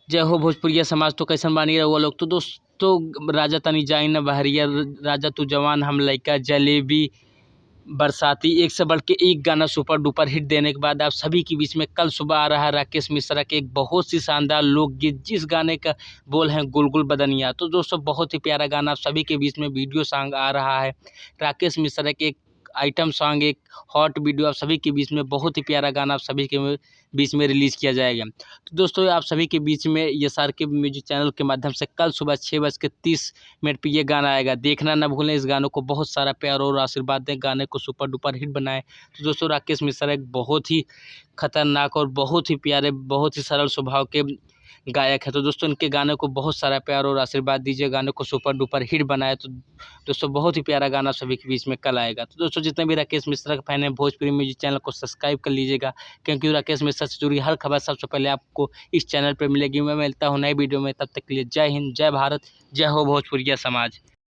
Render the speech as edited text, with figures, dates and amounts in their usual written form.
जय हो भोजपुरिया समाज। तो कैसन बानी रहुआ लोग। तो दोस्तों राजा तनी जाई न बहरिया, राजा तू जवान हम लइका, जलेबी, बरसाती, एक से बढ़ के एक गाना सुपर डुपर हिट देने के बाद आप सभी के बीच में कल सुबह आ रहा है राकेश मिश्रा के एक बहुत सी शानदार लोकगीत, जिस गाने का बोल है गुलगुल बदनिया। तो दोस्तों बहुत ही प्यारा गाना आप सभी के बीच में वीडियो सॉन्ग आ रहा है। राकेश मिश्रा के एक आइटम सॉन्ग, एक हॉट वीडियो आप सभी के बीच में, बहुत ही प्यारा गाना आप सभी के बीच में रिलीज़ किया जाएगा। तो दोस्तों आप सभी के बीच में SR के म्यूजिक चैनल के माध्यम से कल सुबह 6:30 पे ये गाना आएगा। देखना ना भूलें इस गानों को, बहुत सारा प्यार और आशीर्वाद दें, गाने को सुपर डुपर हिट बनाएं। तो दोस्तों राकेश मिश्रा एक बहुत ही खतरनाक और बहुत ही प्यारे, बहुत ही सरल स्वभाव के गायक है। तो दोस्तों इनके गाने को बहुत सारा प्यार और आशीर्वाद दीजिए, गाने को सुपर डुपर हिट बनाए। तो दोस्तों बहुत ही प्यारा गाना सभी के बीच में कल आएगा। तो दोस्तों जितने भी राकेश मिश्रा के फैन हैं, भोजपुरी म्यूजिक चैनल को सब्सक्राइब कर लीजिएगा, क्योंकि राकेश मिश्रा से जुड़ी हर खबर सबसे पहले आपको इस चैनल पर मिलेगी। मैं मिलता हूँ नई वीडियो में, तब तक के लिए जय हिंद, जय भारत, जय हो भोजपुरिया समाज।